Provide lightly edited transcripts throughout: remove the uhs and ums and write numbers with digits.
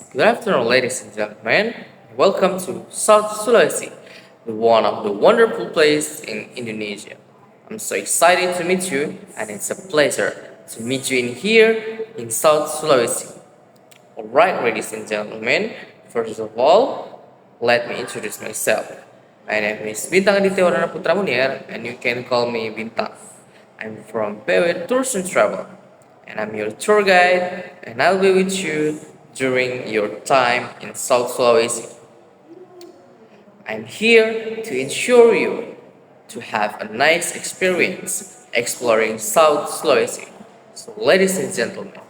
Good afternoon, ladies and gentlemen. Welcome to South Sulawesi, one of the wonderful places in Indonesia. I'm so excited to meet you, and it's a pleasure to meet you in here in South Sulawesi. Alright, ladies and gentlemen, first of all, let me introduce myself. My name is Bintang Aditya Putra Munir, and you can call me Bintang. I'm from PEW Tours and Travel, and I'm your tour guide, and I'll be with you during your time in South Sulawesi. I'm here to ensure you to have a nice experience exploring South Sulawesi. So, ladies and gentlemen,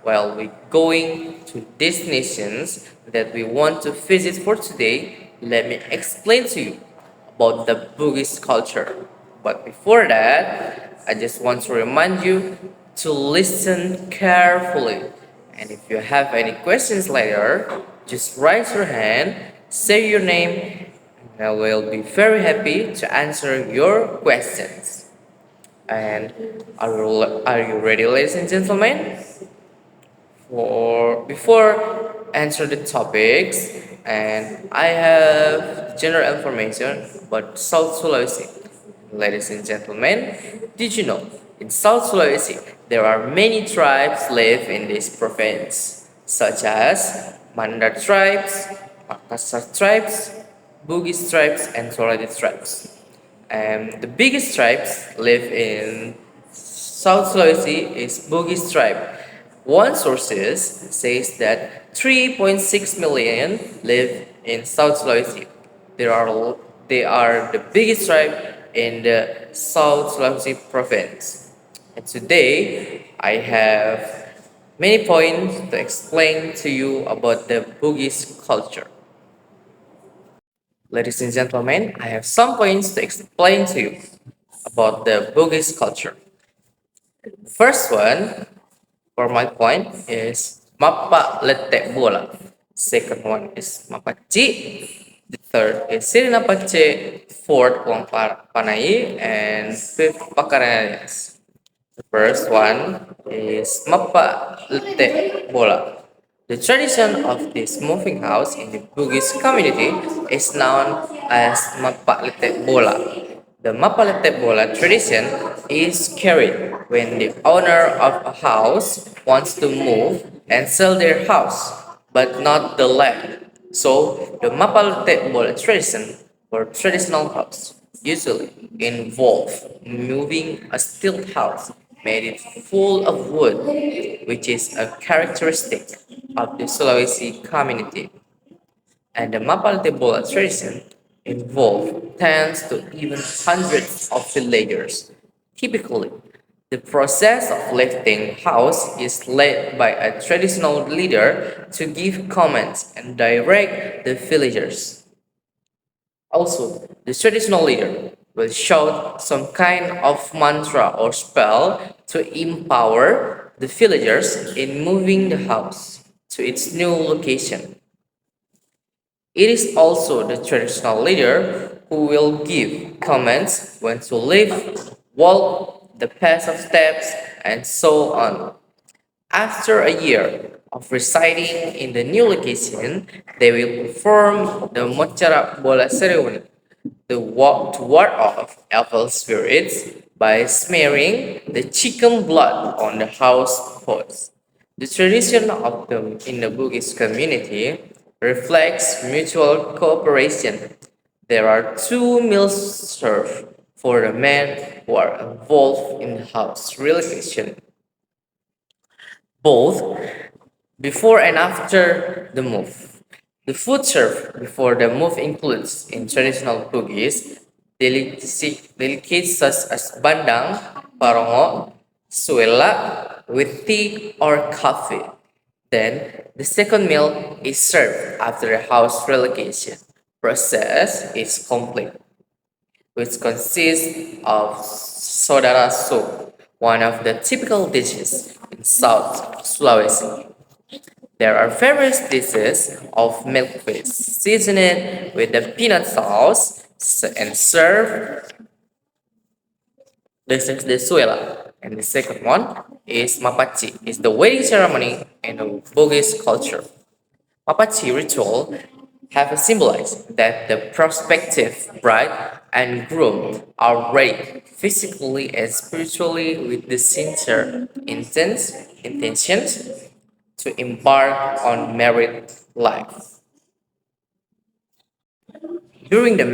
while we're going to destinations that we want to visit for today, let me explain to you about the Bugis culture. But before that, I just want to remind you to listen carefully. And if you have any questions later, just raise your hand, say your name, and I will be very happy to answer your questions. And are you ready, ladies and gentlemen? For before answer the topics, and I have general information about South Sulawesi. Ladies and gentlemen, did you know in South Sulawesi there are many tribes live in this province, such as Mandar tribes, Makassar tribes, Bugis tribes, and Soladi tribes. And the biggest tribes live in South Sulawesi is Bugis tribe. One sources says that 3.6 million live in South Sulawesi. They are, they are the biggest tribe in the South Sulawesi province. And today I have many points to explain to you about the Bugis culture. Ladies and gentlemen, I have some points to explain to you about the Bugis culture. First one, for my point, is Mapa Letek Bola. Second one is Mapaci. The third is Sirinapace. Fourth, Wang Panai. And fifth, Pakarayas. The first one is Mapa Letek Bola. The tradition of this moving house in the Bugis community is known as Mapalete Bola. The Mapalete Bola tradition is carried when the owner of a house wants to move and sell their house, but not the land. So, the Mapalete Bola tradition or traditional house usually involve moving a steel house made it full of wood, which is a characteristic of the Sulawesi community. And the Mapalete Bola tradition involve tens to even hundreds of villagers. Typically, the process of lifting house is led by a traditional leader to give commands and direct the villagers. Also, the traditional leader will shout some kind of mantra or spell to empower the villagers in moving the house to its new location. It is also the traditional leader who will give commands when to live, walk, the path of steps, and so on. After a year of residing in the new location, they will perform the Mocara Bola ceremony to ward off evil spirits by smearing the chicken blood on the house pots. The tradition of the in the Bugis community reflects mutual cooperation. There are two meals served for the men who are involved in the house relocation, both before and after the move. The food served before the move includes, in traditional Bugis, delicacies such as bandang, parongo, suela with tea or coffee. Then, the second meal is served after the house relocation process is complete, which consists of sodara soup, one of the typical dishes in South Sulawesi. There are various dishes of milkfish seasoned with the peanut sauce and served. This is the suela. And the second one is mapachi. It's the wedding ceremony in the Bugis culture. Mapachi ritual have symbolized that the prospective bride and groom are ready physically and spiritually with the sincere intentions to embark on married life. During the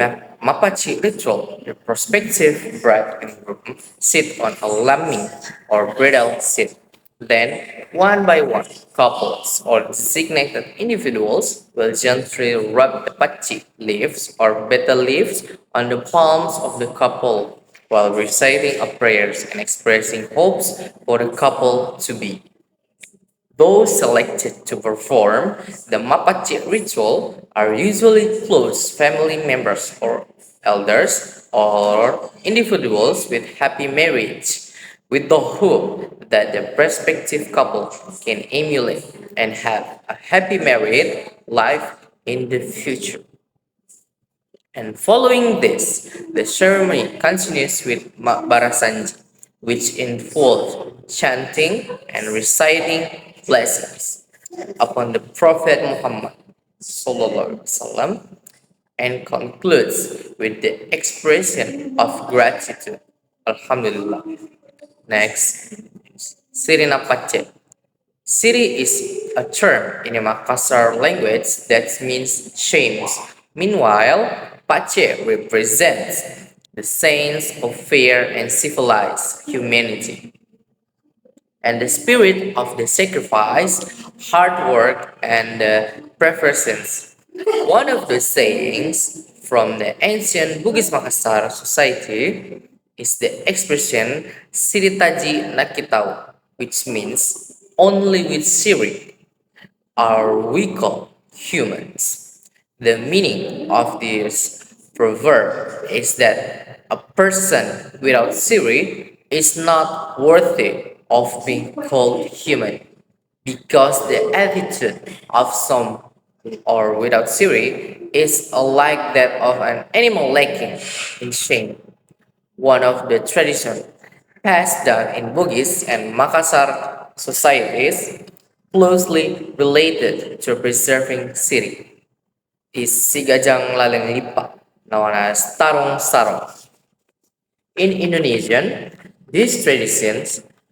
Mapachi ritual, the prospective bride and groom sit on a lami or bridal seat. Then, one by one, couples or designated individuals will gently rub the pachi leaves or betel leaves on the palms of the couple while reciting a prayers and expressing hopes for the couple to be. Those selected to perform the Mapache ritual are usually close family members or elders or individuals with happy marriage, with the hope that the prospective couple can emulate and have a happy married life in the future. And following this, the ceremony continues with Barasanji, which involves chanting and reciting blessings upon the Prophet Muhammad Sallallahu Alaihi Wasallam, and concludes with the expression of gratitude. Alhamdulillah. Next, Sirina Pace. Siri is a term in the Makassar language that means shames. Meanwhile, Pache represents the saints of fair and civilized humanity and the spirit of the sacrifice, hard work, and preference. One of the sayings from the ancient Bugis Makassar society is the expression Siritaji Nakitau, which means only with Siri are we called humans. The meaning of this proverb is that a person without Siri is not worthy of being called human because the attitude of some or without Siri is like that of an animal lacking in shame. One of the traditions passed down in Bugis and Makassar societies closely related to preserving city is Sigajang Laleng Lipa, known as Tarung Sarong. In Indonesian, this tradition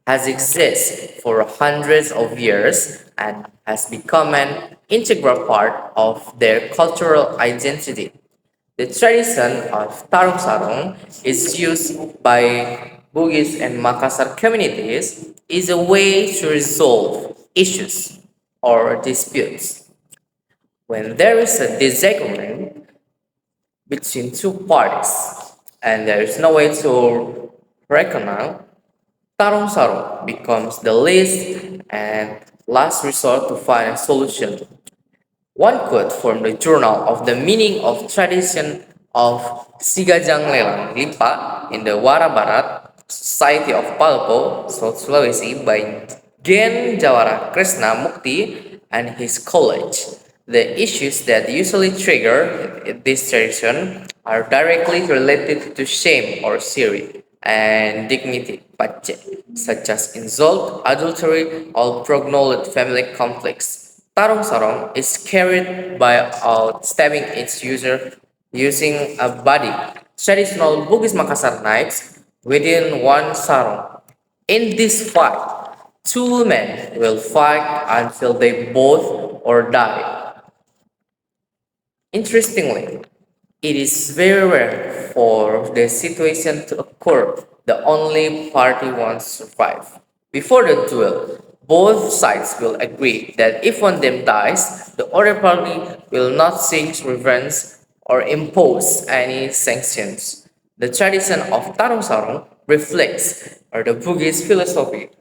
has existed for hundreds of years and has become an integral part of their cultural identity. The tradition of Tarung Sarong is used by Bugis and Makassar communities is a way to resolve issues or disputes. When there is a disagreement between two parties and there is no way to reconcile, Tarung Sarong becomes the least and last resort to find a solution. One quote from the journal of the meaning of tradition of Sigajang Lelang Lipa in the Wara Barat Society of Palpo, South Sulawesi by Gen Jawara Krishna Mukti and his college. The issues that usually trigger this tradition are directly related to shame or siri and dignity, such as insult, adultery, or prognolet family conflicts. Tarung sarong is carried by stabbing its user using a body. Traditional Bugis Makassar knives within one sarong. In this fight, two men will fight until they both or die. Interestingly, it is very rare for the situation to occur. The only party wants to survive. Before the duel, both sides will agree that if one of them dies, the other party will not seek revenge or impose any sanctions. The tradition of Tarung Sarung reflects the Bugis philosophy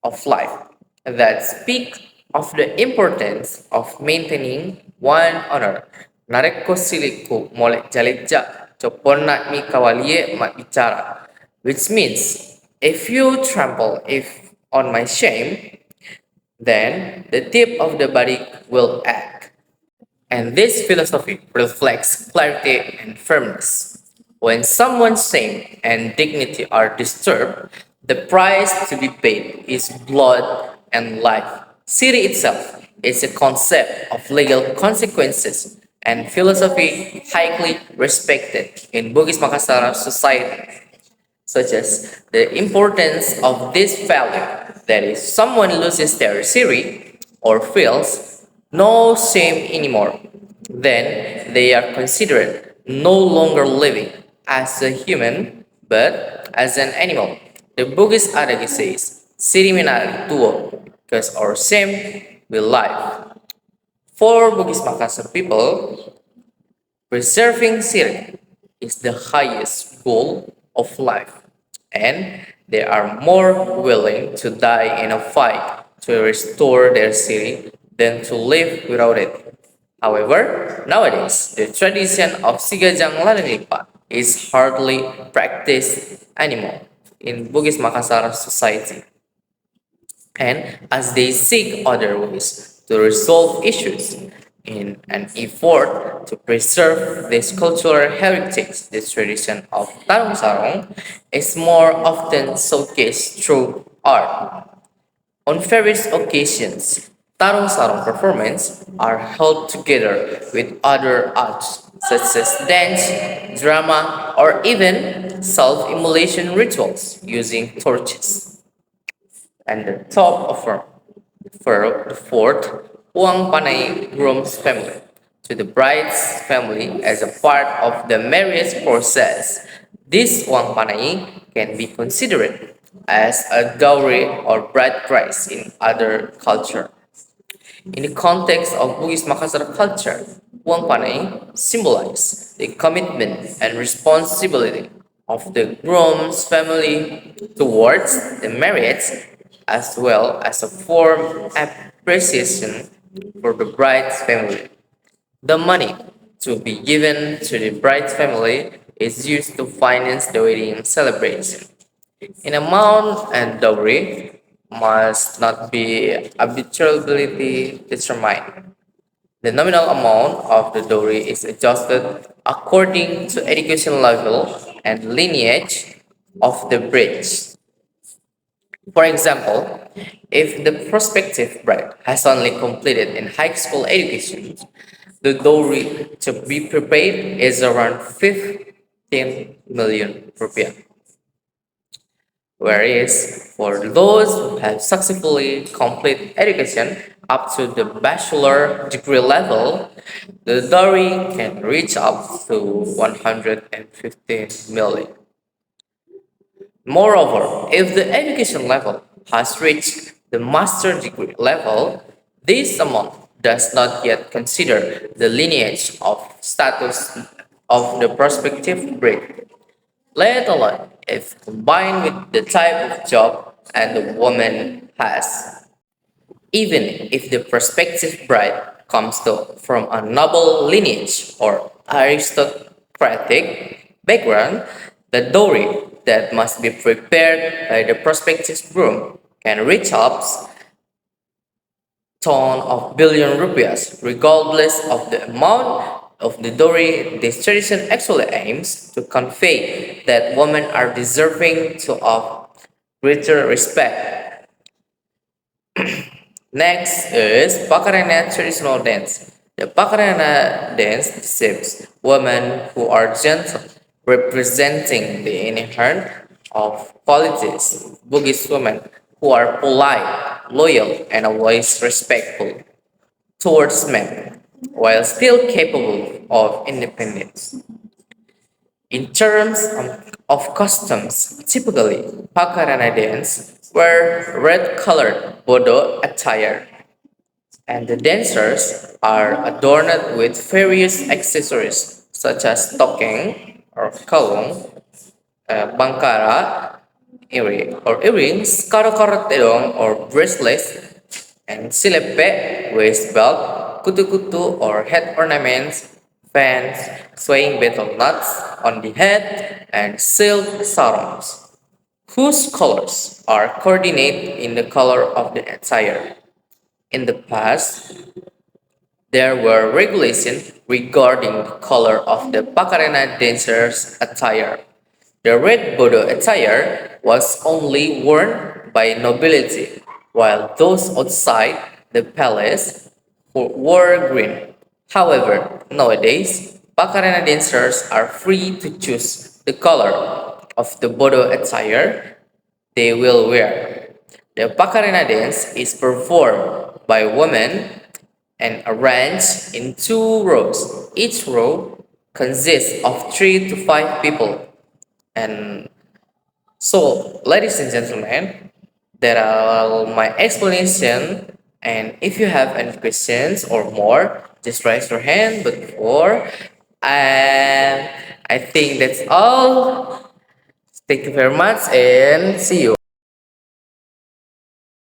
of life that speak of the importance of maintaining one honor. Nareko siliku molek jalija copona mi kawalie mat bicara, which means if you trample if on my shame, then the tip of the body will act. And this philosophy reflects clarity and firmness. When someone's shame and dignity are disturbed, the price to be paid is blood and life, Siri itself is a concept of legal consequences and philosophy highly respected in Bugis Makassar society, such as the importance of this value that if someone loses their Siri or feels no shame anymore, then they are considered no longer living as a human but as an animal. The Bugis adage says, Siri minari tuo, because our shame will live. For Bugis Makassar people, preserving Siri is the highest goal of life, and they are more willing to die in a fight to restore their city than to live without it. However, nowadays, the tradition of Sigajang Lalilipa is hardly practiced anymore in Bugis Makassar society, and as they seek other ways to resolve issues in an effort to preserve this cultural heritage, this tradition of Tarung Sarong is more often showcased through art. On various occasions, Tarung Sarong performances are held together with other arts such as dance, drama, or even self-immolation rituals using torches. And the top of the fourth, Uang Panay groom's family to the bride's family as a part of the marriage process. This Uang Panay can be considered as a dowry or bride price in other culture. In the context of Bugis Makassar culture, Uang Panay symbolizes the commitment and responsibility of the groom's family towards the marriage, as well as a form of appreciation for the bride's family. The money to be given to the bride's family is used to finance the wedding celebration. In amount and dowry must not be arbitrarily determined. The nominal amount of the dowry is adjusted according to education level and lineage of the bride. For example, if the prospective bride has only completed in high school education, the dowry to be prepaid is around 15 million rupiah. Whereas for those who have successfully completed education up to the bachelor degree level, the dowry can reach up to 150 million. Moreover, if the education level has reached the master degree level, this amount does not yet consider the lineage of status of the prospective bride, let alone if combined with the type of job and the woman has. Even if the prospective bride comes from a noble lineage or aristocratic background, the dowry that must be prepared by the prospective groom can reach up ton of billion rupees, regardless of the amount of the dowry. This tradition actually aims to convey that women are deserving to of greater respect. Next is Pakarena traditional dance. The Pakarena dance depicts women who are gentle, representing the inherent of qualities of Bugis women who are polite, loyal, and always respectful towards men, while still capable of independence. In terms of customs, typically Pakarana dance wear red-colored bodo attire, and the dancers are adorned with various accessories such as tokeng or kalung, bangkara, earrings, karo-karo tedong or bracelets, and silepe, waist belt, kutu-kutu or head ornaments, fans, swaying betel nuts on the head, and silk sarongs, whose colors are coordinated in the color of the attire. In the past, there were regulations regarding the color of the Pacarena dancers' attire. The red Bodo attire was only worn by nobility, while those outside the palace wore green. However, nowadays, Pakarena dancers are free to choose the color of the Bodo attire they will wear. The Pakarena dance is performed by women and arranged in two rows. Each row consists of 3 to 5 people. And so, ladies and gentlemen, that are my explanation. And if you have any questions or more, just raise your hand. But before, and I think that's all. Thank you very much and see you.